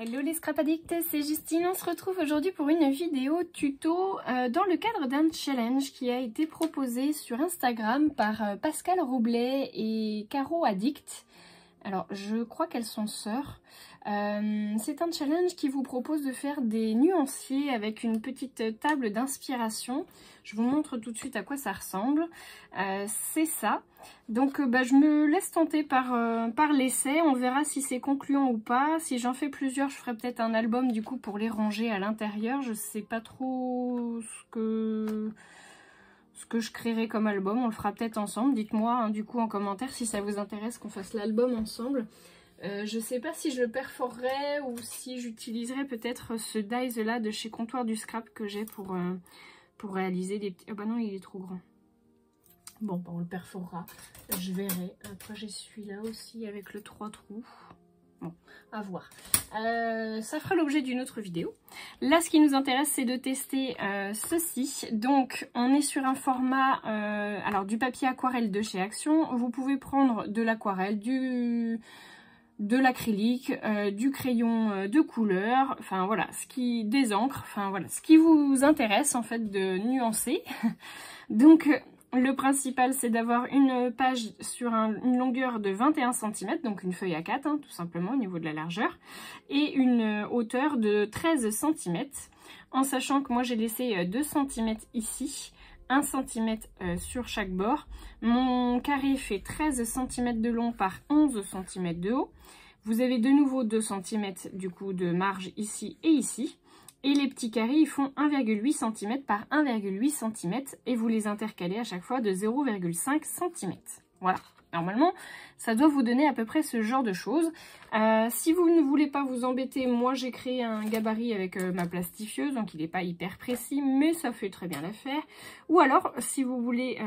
Hello les scrap addicts, c'est Justine. On se retrouve aujourd'hui pour une vidéo tuto dans le cadre d'un challenge qui a été proposé sur Instagram par Pascal Roublet et Caro Addict. Alors je crois qu'elles sont sœurs. C'est un challenge qui vous propose de faire des nuanciers avec une petite table d'inspiration. Je vous montre tout de suite à quoi ça ressemble. C'est ça. Donc je me laisse tenter par l'essai. On verra si c'est concluant ou pas. Si j'en fais plusieurs, je ferai peut-être un album du coup pour les ranger à l'intérieur. Je sais pas trop ce que je créerai comme album. On le fera peut-être ensemble. Dites-moi hein, du coup en commentaire si ça vous intéresse qu'on fasse l'album ensemble. Je sais pas si je le perforerai ou si j'utiliserai peut-être ce dies là de chez Comptoir du Scrap que j'ai pour réaliser des petits... Ah bah non, il est trop grand. Bon, bah on le perforera. Je verrai. Après j'ai celui-là aussi avec le 3 trous. Bon, à voir. Ça fera l'objet d'une autre vidéo. Là, ce qui nous intéresse, c'est de tester ceci. Donc, on est sur un format, alors du papier aquarelle de chez Action. Vous pouvez prendre de l'aquarelle, de l'acrylique, du crayon de couleur, enfin voilà, des encres, enfin voilà, ce qui vous intéresse en fait de nuancer. Donc le principal c'est d'avoir une page sur une longueur de 21 cm, donc une feuille A4 hein, tout simplement au niveau de la largeur, et une hauteur de 13 cm, en sachant que moi j'ai laissé 2 cm ici, 1 cm sur chaque bord. Mon carré fait 13 cm de long par 11 cm de haut. Vous avez de nouveau 2 cm du coup de marge ici et ici. Et les petits carrés ils font 1,8 cm par 1,8 cm et vous les intercalez à chaque fois de 0,5 cm. Voilà. Normalement, ça doit vous donner à peu près ce genre de choses. Si vous ne voulez pas vous embêter, moi j'ai créé un gabarit avec ma plastifieuse, donc il n'est pas hyper précis, mais ça fait très bien l'affaire. Ou alors, si vous voulez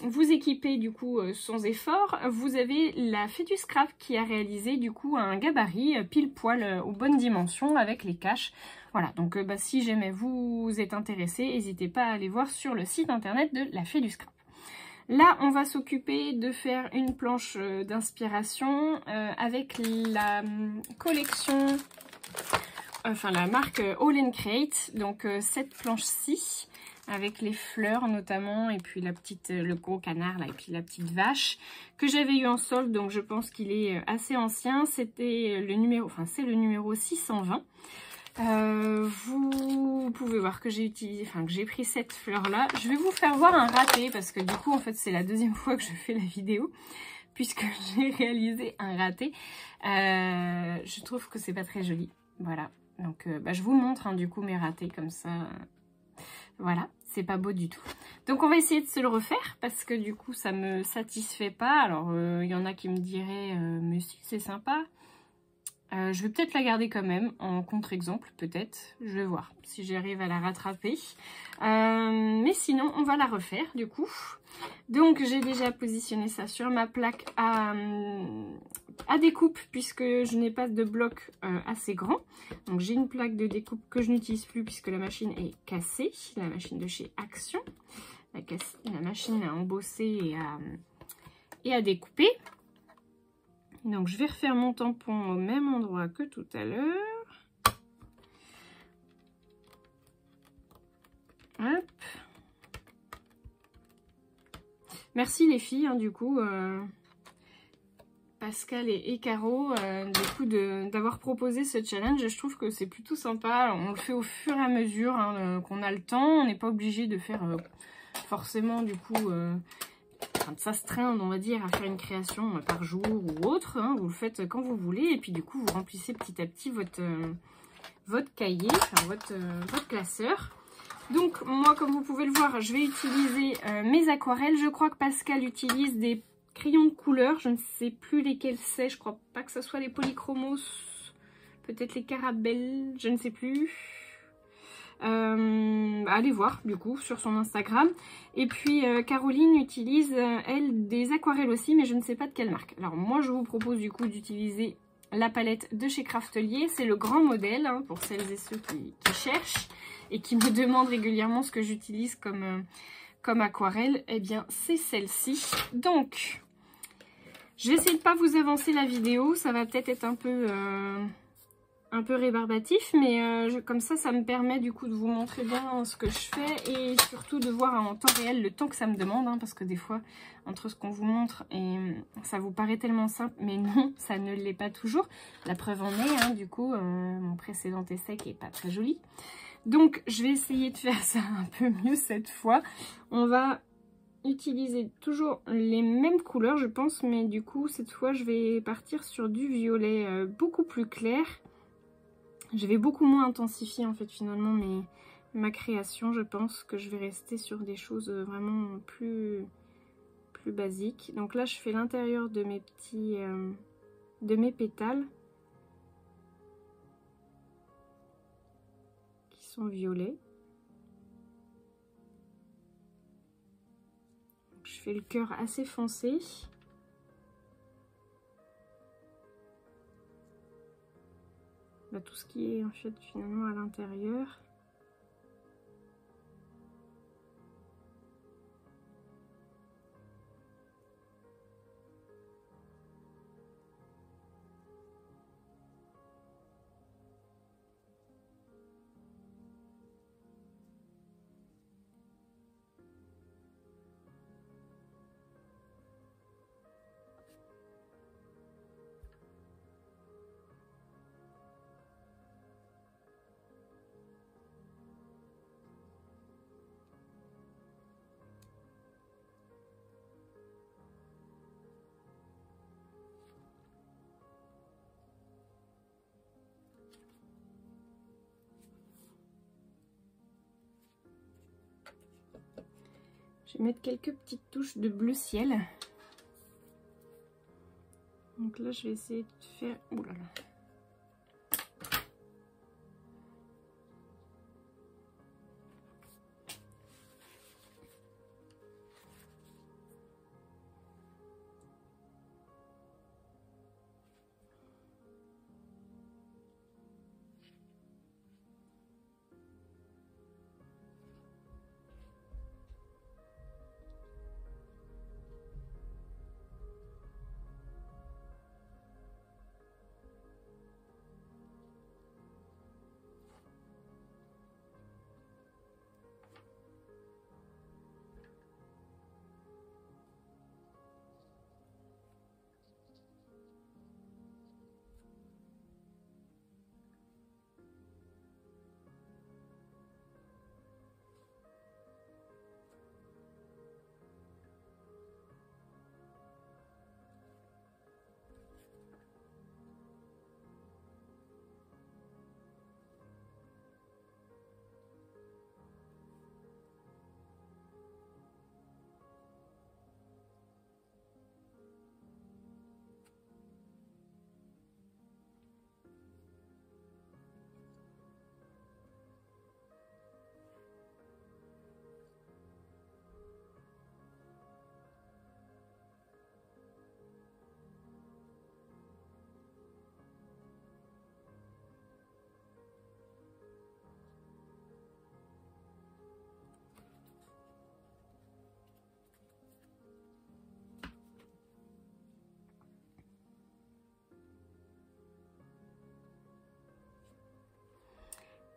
vous équiper du coup sans effort, vous avez la Fée du Scrap qui a réalisé du coup un gabarit pile poil aux bonnes dimensions avec les caches. Voilà, donc si jamais vous êtes intéressé, n'hésitez pas à aller voir sur le site internet de la Fée du Scrap. Là, on va s'occuper de faire une planche d'inspiration avec la collection, enfin la marque All & Create, donc cette planche-ci, avec les fleurs notamment, et puis le gros canard là, et puis la petite vache, que j'avais eu en solde, donc je pense qu'il est assez ancien. C'était le numéro, enfin c'est le numéro 620. Vous pouvez voir que j'ai utilisé, enfin que j'ai pris cette fleur là. Je vais vous faire voir un raté parce que du coup en fait c'est la deuxième fois que je fais la vidéo puisque j'ai réalisé un raté. Je trouve que c'est pas très joli. Voilà, donc je vous montre hein, du coup mes ratés comme ça. Voilà, c'est pas beau du tout. Donc on va essayer de se le refaire parce que du coup ça me satisfait pas. Alors il y en a qui me diraient mais si c'est sympa. Je vais peut-être la garder quand même en contre-exemple, peut-être. Je vais voir si j'arrive à la rattraper. Mais sinon, on va la refaire du coup. Donc, j'ai déjà positionné ça sur ma plaque à découpe puisque je n'ai pas de bloc assez grand. Donc, j'ai une plaque de découpe que je n'utilise plus puisque la machine est cassée. La machine de chez Action. La machine à embosser et à découper. Donc je vais refaire mon tampon au même endroit que tout à l'heure. Hop. Merci les filles, hein, du coup, Pascal et Caro, du coup d'avoir proposé ce challenge. Je trouve que c'est plutôt sympa. On le fait au fur et à mesure hein, qu'on a le temps. On n'est pas obligé de faire forcément du coup... de s'astreindre, on va dire, à faire une création par jour ou autre. Hein, vous le faites quand vous voulez. Et puis, du coup, vous remplissez petit à petit votre cahier, enfin, votre classeur. Donc, moi, comme vous pouvez le voir, je vais utiliser mes aquarelles. Je crois que Pascal utilise des crayons de couleur. Je ne sais plus lesquels c'est. Je crois pas que ce soit les polychromos. Peut-être les Carabelles. Je ne sais plus. Allez voir du coup sur son Instagram. Et puis Caroline utilise elle des aquarelles aussi, mais je ne sais pas de quelle marque. Alors moi je vous propose du coup d'utiliser la palette de chez Craftelier. C'est le grand modèle hein, pour celles et ceux qui cherchent et qui me demandent régulièrement ce que j'utilise comme aquarelle. Eh bien c'est celle-ci. Donc je vais essayer de pas vous avancer la vidéo, ça va peut-être être un peu peu rébarbatif, mais comme ça me permet du coup de vous montrer bien ce que je fais et surtout de voir en temps réel le temps que ça me demande, hein, parce que des fois, entre ce qu'on vous montre et ça vous paraît tellement simple, mais non, ça ne l'est pas toujours. La preuve en est, hein, du coup, mon précédent essai qui est pas très joli. Donc, je vais essayer de faire ça un peu mieux cette fois. On va utiliser toujours les mêmes couleurs, je pense, mais du coup, cette fois, je vais partir sur du violet beaucoup plus clair. Je vais beaucoup moins intensifier, en fait, finalement, ma création. Je pense que je vais rester sur des choses vraiment plus basiques. Donc là, je fais l'intérieur de mes de mes pétales qui sont violets. Je fais le cœur assez foncé. Là, tout ce qui est en fait finalement à l'intérieur. Je vais mettre quelques petites touches de bleu ciel. Donc là, je vais essayer de faire... Ouh là là.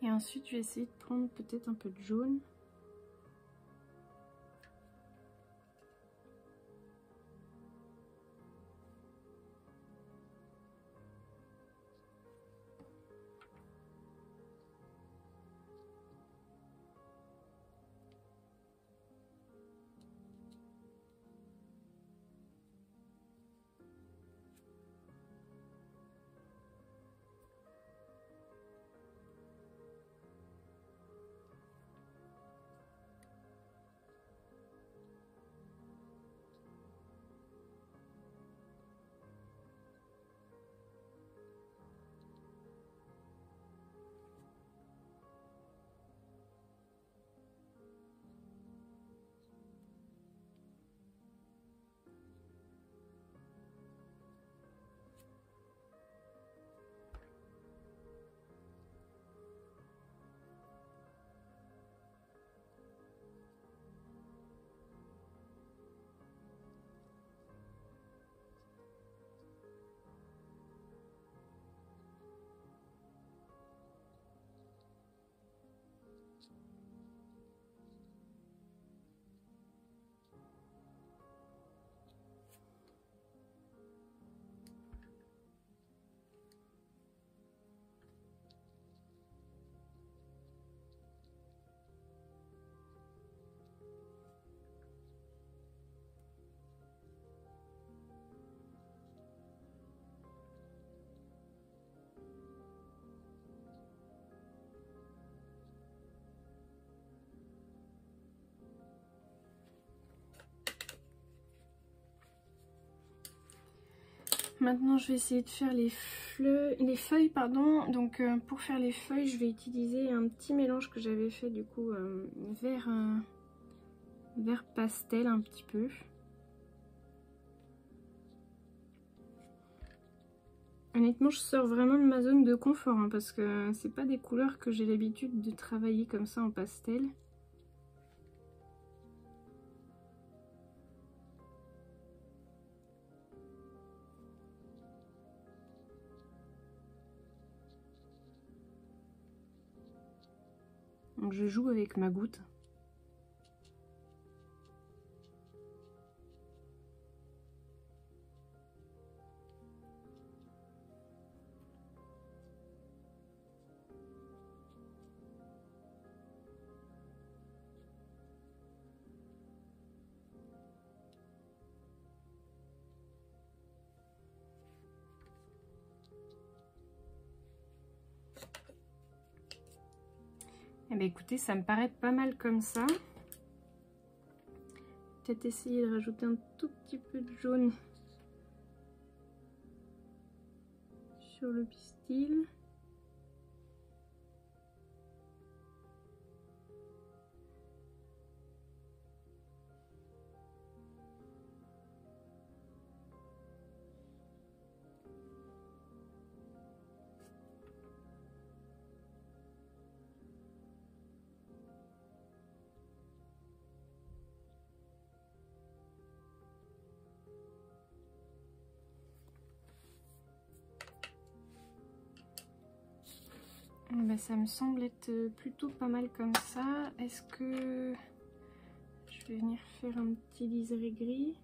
Et ensuite, je vais essayer de prendre peut-être un peu de jaune. maintenant je vais essayer de faire les feuilles, pardon. Donc pour faire les feuilles, je vais utiliser un petit mélange que j'avais fait du coup vert pastel un petit peu. Honnêtement, je sors vraiment de ma zone de confort hein, parce que c'est pas des couleurs que j'ai l'habitude de travailler comme ça en pastel. Donc je joue avec ma goutte. Eh bien écoutez, ça me paraît pas mal comme ça. Peut-être essayer de rajouter un tout petit peu de jaune sur le pistil. Ben, ça me semble être plutôt pas mal comme ça. Est-ce que je vais venir faire un petit liseré gris?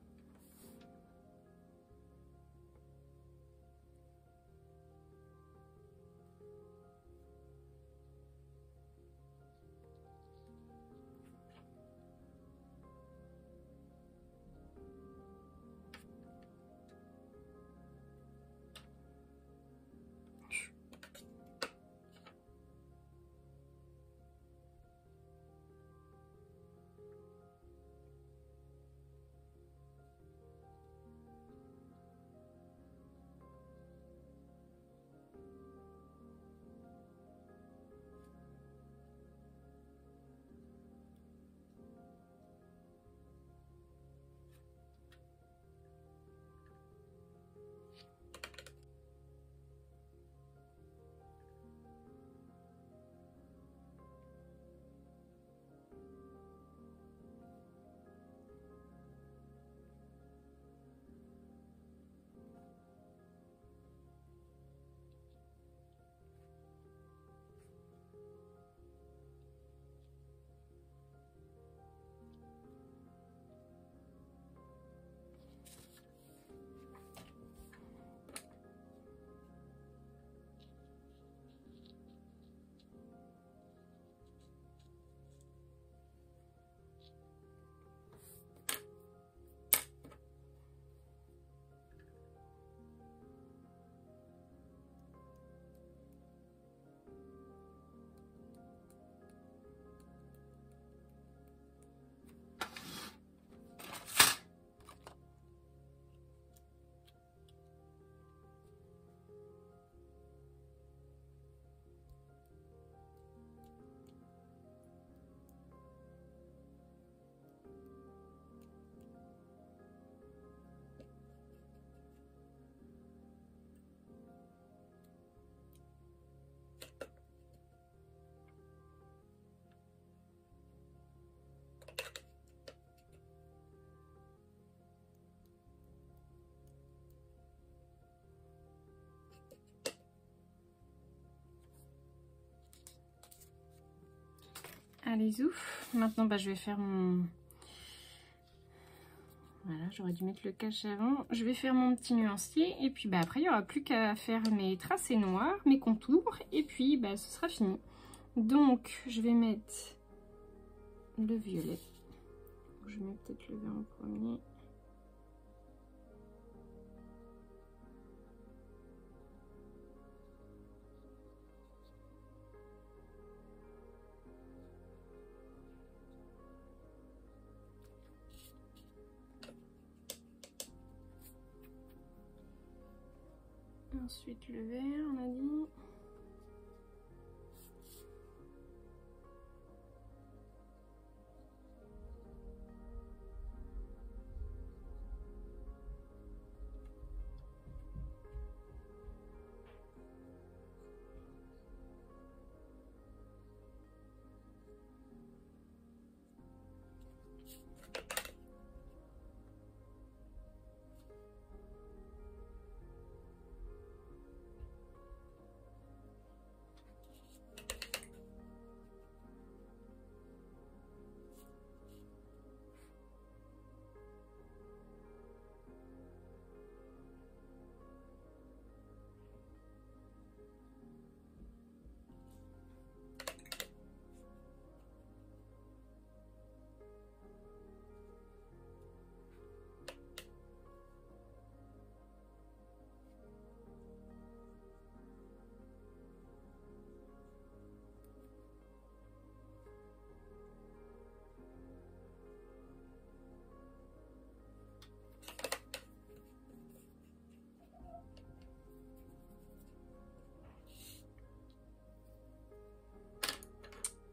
Allez, ouf. Maintenant, bah, je vais faire mon... Voilà, j'aurais dû mettre le cache avant. Je vais faire mon petit nuancier. Et puis, bah, après, il n'y aura plus qu'à faire mes tracés noirs, mes contours. Et puis, bah, ce sera fini. Donc, je vais mettre le violet. Je mets peut-être le vert en premier. Ensuite le vert, on a dit.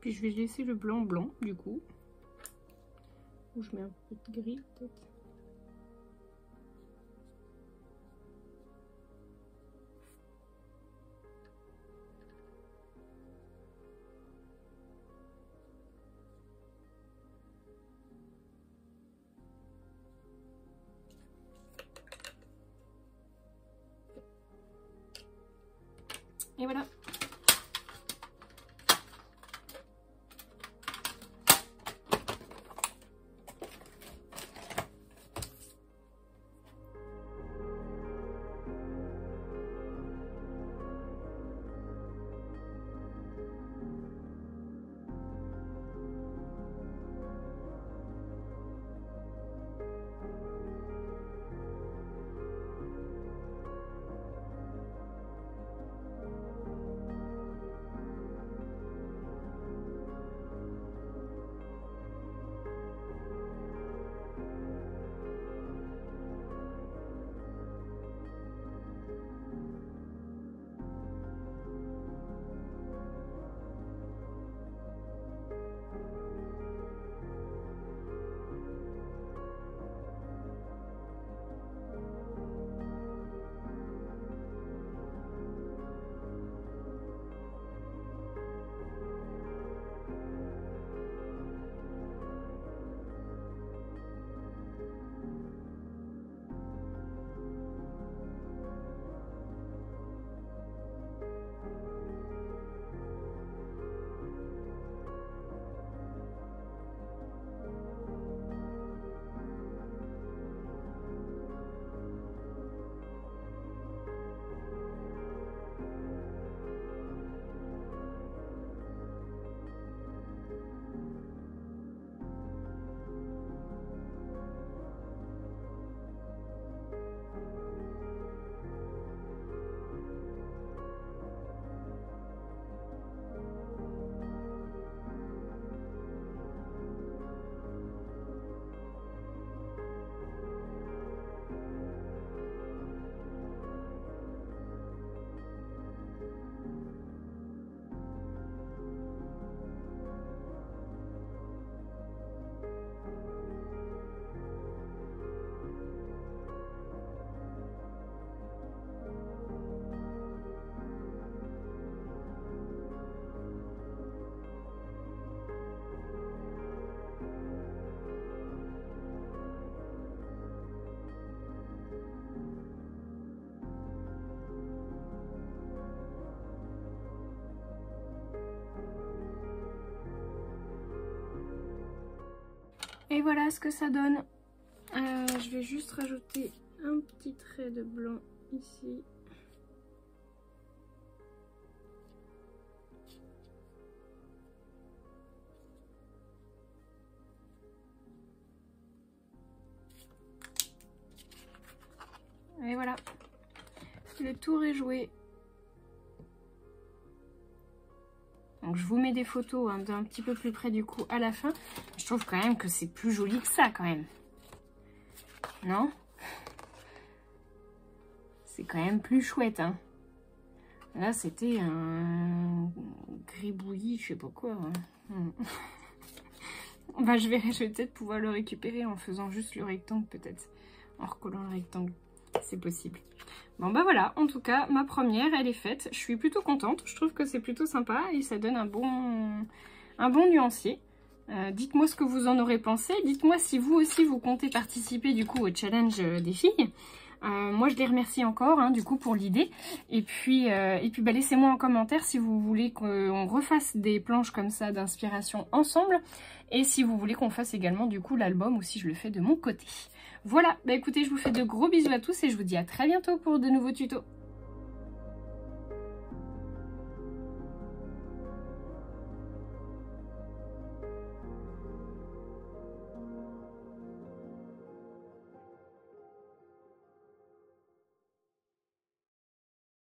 Puis je vais laisser le blanc blanc du coup. Ou je mets un peu de gris peut-être. Et voilà. Et voilà ce que ça donne. Je vais juste rajouter un petit trait de blanc ici. Et voilà. Le tour est joué. Donc je vous mets des photos hein, d'un petit peu plus près du coup à la fin. Je trouve quand même que c'est plus joli que ça quand même. Non? C'est quand même plus chouette, hein. Là, c'était un gribouillis, je sais pas quoi. Hein. Bah, je vais peut-être pouvoir le récupérer en faisant juste le rectangle, peut-être. En recollant le rectangle. C'est possible. Bon, bah voilà. En tout cas, ma première, elle est faite. Je suis plutôt contente. Je trouve que c'est plutôt sympa et ça donne un bon nuancier. Dites-moi ce que vous en aurez pensé. Dites-moi si vous aussi, vous comptez participer du coup au challenge des filles. Moi, je les remercie encore, hein, du coup, pour l'idée. Et puis bah, laissez-moi en commentaire si vous voulez qu'on refasse des planches comme ça d'inspiration ensemble. Et si vous voulez qu'on fasse également, du coup, l'album ou si je le fais de mon côté. Voilà, bah écoutez, je vous fais de gros bisous à tous et je vous dis à très bientôt pour de nouveaux tutos.